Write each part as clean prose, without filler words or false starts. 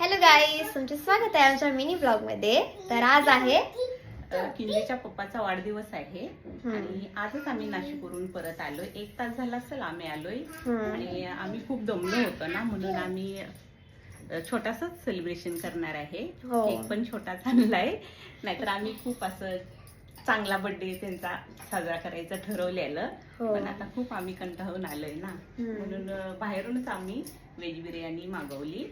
Hello गाईस, तुमचे स्वागत आहे आमच्या मिनी ब्लॉग मध्ये. तर आज आहे किंजूच्या पप्पाचा वाढदिवस आहे आणि आजच आम्ही नाशिकवरून परत आलोय. 1 तास झाला असेल आम्ही आलोय आणि आम्ही खूप दमलो होतो ना, म्हणून आम्ही छोटासाच सेलिब्रेशन करणार आहे. केक पण छोटाच आणलाय, नाहीतर आम्ही खूप असं चांगला बर्थडे त्यांचा साजरा करायचं ठरवलेलं. पण आता खूप आम्ही कंटाळून आलोय ना, म्हणून बाहेरूनच आम्ही व्हेज बिर्याणी मागवली.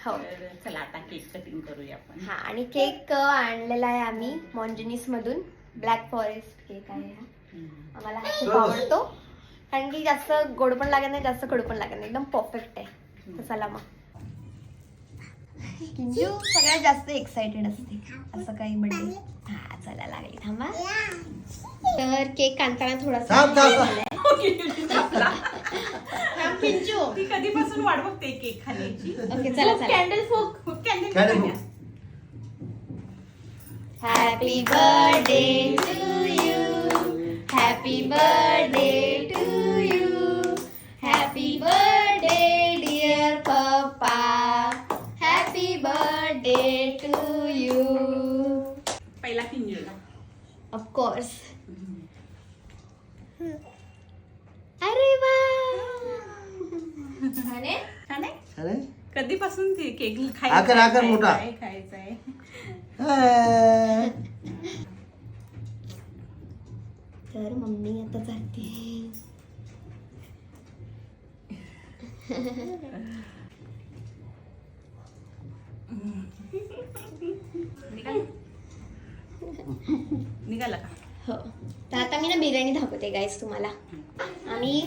तर चला आता केक कटिंग करूया आपण. हा, आणि केक आणलेला आहे आम्ही मॉन्जिनीस मधून. ब्लॅक फॉरेस्ट केक आहे हा. आम्हाला हा खूप आवडतो, कारण की जास्त गोड पण लागत नाही, जास्त कडू पण लागत नाही, एकदम परफेक्ट आहे. तर चला मग. किंजू सगळ्यात जास्त एक्साइटेड असते असं काही बर्थडे. हा चला लागली, थांबा. तर केक आणताना थोडासा किंजू ती कधीपासून वाट बघते केक खाण्याची. ओके चला चला. कॅन्डल फोक candle. Happy birthday to you, happy birthday to you, happy birthday dear papa, happy birthday to you. पहिला किंजूला. ऑफकोर्स. अरे वा, छान आहे. छान आहे. कधीपासून ते केक खायचा आहे. तर मम्मी आता जाते. निघाला का? हो, तर आता मी ना बिर्याणी दाखवते गाईस तुम्हाला. आम्ही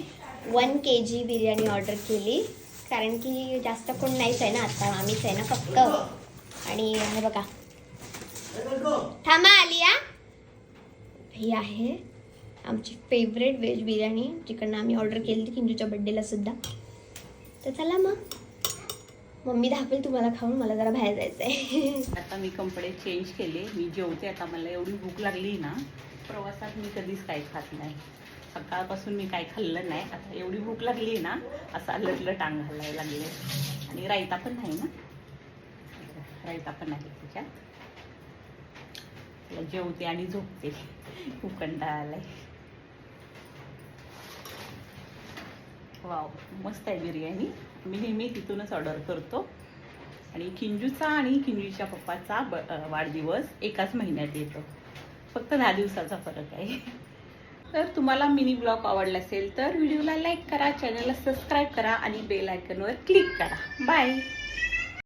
1 kg बिर्याणी ऑर्डर केली, कारण की जास्त कोण नाहीच आहे ना, आता आम्हीच आहे ना फक्त. आणि हे बघा, थांबा आलिया. ही आहे आमची फेवरेट व्हेज बिर्याणी, जिकडनं आम्ही ऑर्डर केली होती किंजूच्या बड्डेला सुद्धा. तर चला मग, मम्मी दाखवेल तुम्हाला खाऊन. मला जरा बाहेर जायचं आहे. आता मी कपडे चेंज केले, मी जेवते आता. मला एवढी भूक लागली ना, प्रवासात मी कधीच काही खात नाही. सकाळपासून मी काही खाल्लं नाही. आता एवढी भूक लागली ना, असं लटलट अंग घालायला लागले. आणि रायता पण नाही ना, रायता पण आहे त्याच्यात. जेवते आणि झोपते, खूप कंटाळा आलाय. वाव, मस्त आहे बिर्याणी. मी नेहमी तिथूनच ऑर्डर करतो. आणि किंजूचा आणि किंजूच्या पप्पाचा वाढदिवस एकाच महिन्यात येतो, फक्त 10 दिवसाचा फरक आहे. तर तुम्हाला मिनी ब्लॉग आवडला असेल तर व्हिडिओला लाईक करा, चॅनलला सबस्क्राईब करा आणि बेल आयकॉनवर क्लिक करा. बाय.